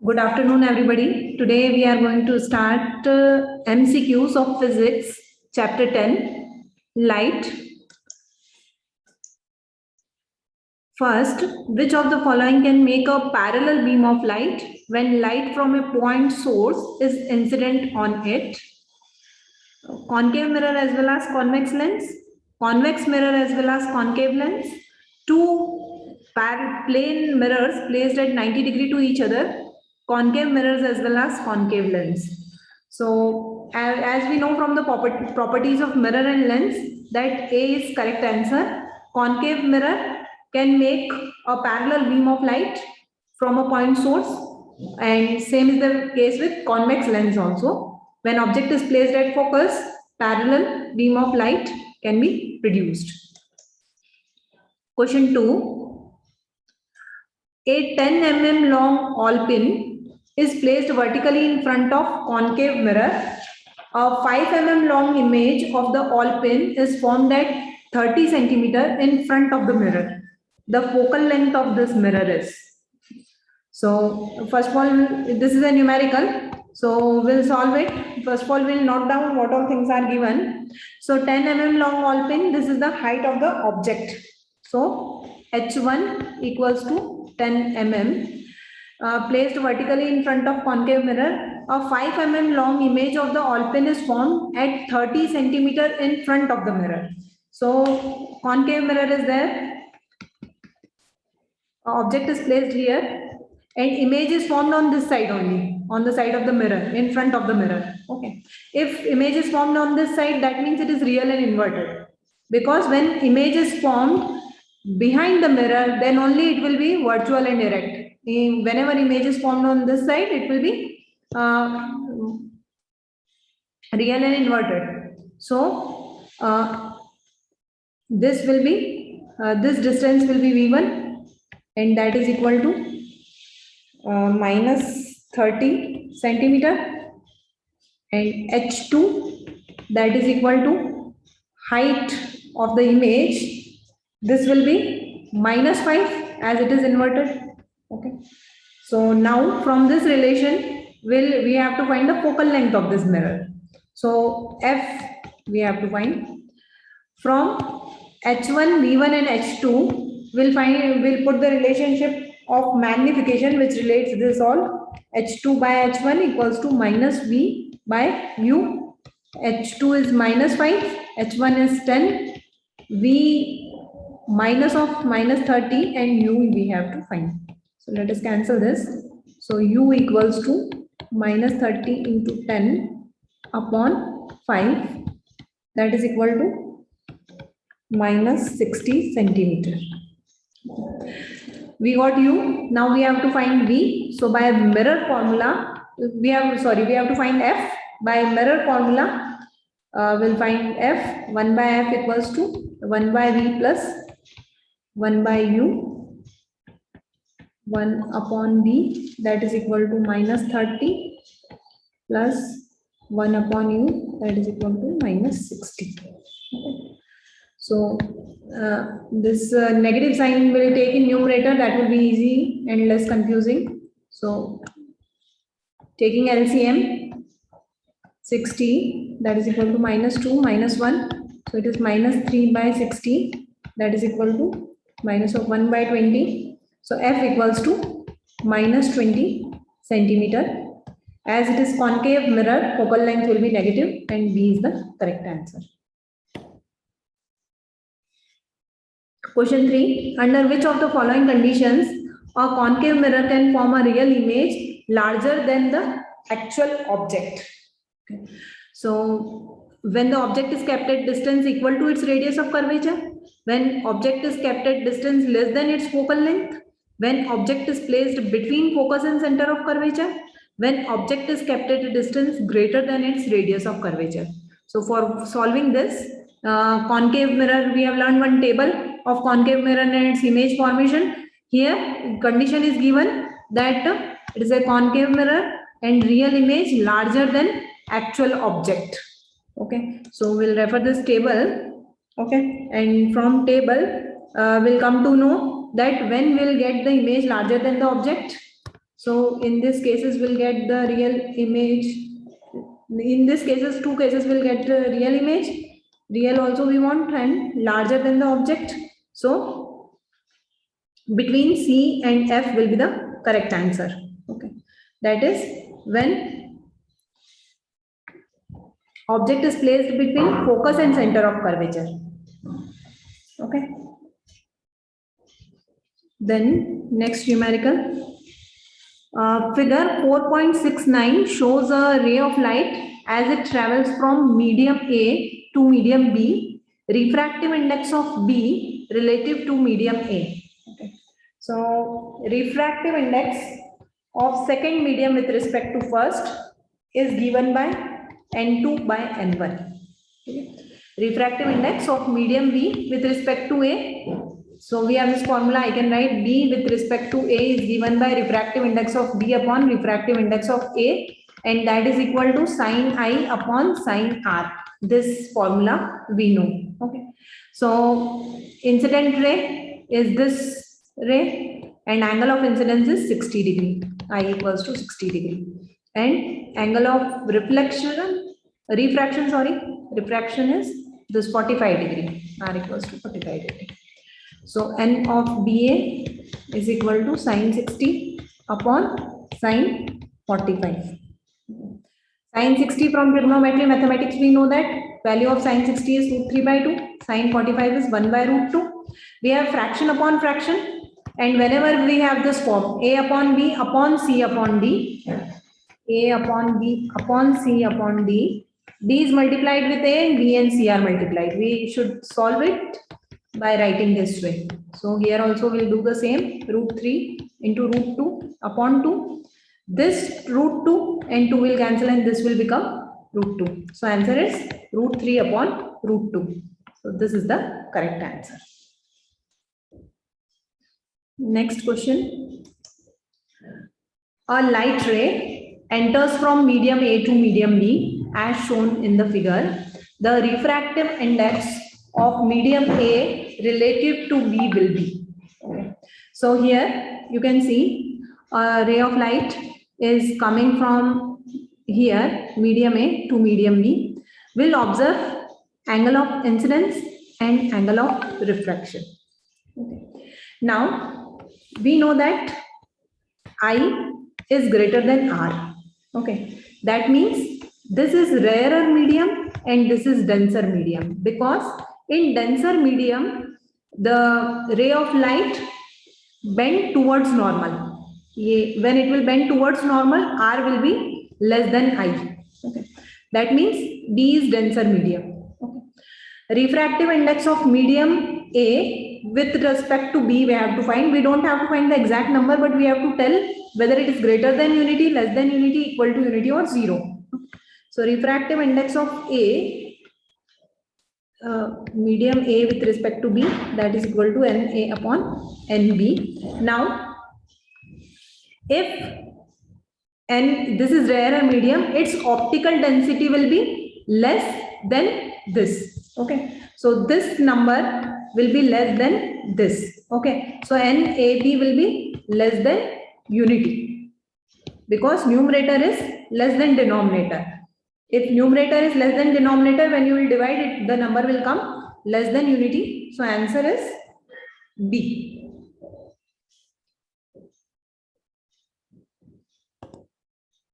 Good afternoon, everybody. Today we are going to start MCQs of Physics, Chapter 10, Light. First, which of the following can make a parallel beam of light when light from a point source is incident on it? Concave mirror as well as convex lens, convex mirror as well as concave lens, two plane mirrors placed at 90 degrees to each other, concave mirrors as well as concave lens. So as we know from the properties of mirror and lens that A is correct answer. Concave mirror can make a parallel beam of light from a point source, and same is the case with convex lens also. When object is placed at focus, parallel beam of light can be produced. Question 2. A 10 mm long awl pin is placed vertically in front of concave mirror. A 5 mm long image of the awl pin is formed at 30 centimeter in front of the mirror. The focal length of this mirror is. So first of all, this is a numerical. So we'll solve it. First of all, we'll note down what all things are given. So 10 mm long awl pin, this is the height of the object. So H1 equals to 10 mm. Placed vertically in front of concave mirror, a 5 mm long image of the awl pin is formed at 30 centimeter in front of the mirror. So concave mirror is there. Object is placed here. And image is formed on this side only, on the side of the mirror, in front of the mirror. Okay. If image is formed on this side, that means it is real and inverted. Because when image is formed behind the mirror, then only it will be virtual and erect. Whenever image is formed on this side, it will be real and inverted. So this will be this distance will be V1, and that is equal to minus 30 centimeter, and H2 that is equal to height of the image. This will be minus 5 as it is inverted. Okay. So now from this relation we have to find the focal length of this mirror. So F we have to find from H1, V1 and H2. We'll put the relationship of magnification which relates this all. H2 by H1 equals to minus V by U. H2 is minus 5, H1 is 10, V minus of minus 30, and U we have to find. So let us cancel this. So U equals to minus 30 into 10 upon 5, that is equal to minus 60 centimeter. We got U. Now we have to find V. So by mirror formula, we have to find F. By mirror formula, we'll find F. 1 by F equals to 1 by V plus 1 by U, 1 upon V, that is equal to minus 30 plus 1 upon U, that is equal to minus 60. Okay. So this negative sign will take in numerator, that will be easy and less confusing. So taking LCM, 60, that is equal to minus 2 minus 1. So it is minus 3 by 60, that is equal to minus of 1 by 20. So F equals to minus 20 centimeter. As it is concave mirror, focal length will be negative, and B is the correct answer. Question 3. Under which of the following conditions a concave mirror can form a real image larger than the actual object? Okay. So when the object is kept at distance equal to its radius of curvature, when object is kept at distance less than its focal length, when object is placed between focus and center of curvature, when object is kept at a distance greater than its radius of curvature. So for solving this, concave mirror, we have learned one table of concave mirror and its image formation. Here condition is given that it is a concave mirror and real image larger than actual object. Okay, so we'll refer this table. Okay, and from table we'll come to know that when we'll get the image larger than the object. So in this cases, we'll get the real image. In this cases, two cases will get the real image. Real also we want and larger than the object. So between C and F will be the correct answer. Okay, that is when object is placed between focus and center of curvature. Okay. Then next numerical. Figure 4.69 shows a ray of light as it travels from medium A to medium B. Refractive index of B relative to medium A. Okay. So refractive index of second medium with respect to first is given by N2 by N1. Okay. Refractive index of medium B with respect to A. So we have this formula. I can write B with respect to A is given by refractive index of B upon refractive index of A, and that is equal to sine I upon sine R. This formula we know. Okay. So incident ray is this ray, and angle of incidence is 60 degree. I equals to 60 degree, and angle of refraction is this 45 degree. R equals to 45 degree. So n of BA is equal to sine 60 upon sine 45. Sine 60 from trigonometry mathematics we know that value of sine 60 is root 3 by 2. Sine 45 is 1 by root 2. We have fraction upon fraction, and whenever we have this form A upon B upon C upon D, A upon B upon C upon D, D is multiplied with A and B and C are multiplied. We should solve it by writing this way. So here also we'll do the same, root 3 into root 2 upon 2. This root 2 and 2 will cancel and this will become root 2. So answer is root 3 upon root 2. So this is the correct answer. Next question. A light ray enters from medium A to medium B as shown in the figure. The refractive index of medium A relative to B will be. Okay. So here you can see a ray of light is coming from here, medium A to medium B. We'll observe angle of incidence and angle of refraction. Okay. Now we know that I is greater than R. Okay. That means this is rarer medium and this is denser medium, because in denser medium, the ray of light bend towards normal. When it will bend towards normal, R will be less than I. Okay. That means B is denser medium. Okay. Refractive index of medium A with respect to B we have to find. We don't have to find the exact number, but we have to tell whether it is greater than unity, less than unity, equal to unity, or 0. So refractive index of A, medium A with respect to B, that is equal to NA upon NB. Now, if this is rarer medium, its optical density will be less than this. Okay. So this number will be less than this. Okay. So NAB will be less than unity, because numerator is less than denominator. If numerator is less than denominator, when you will divide it, the number will come less than unity. So answer is B.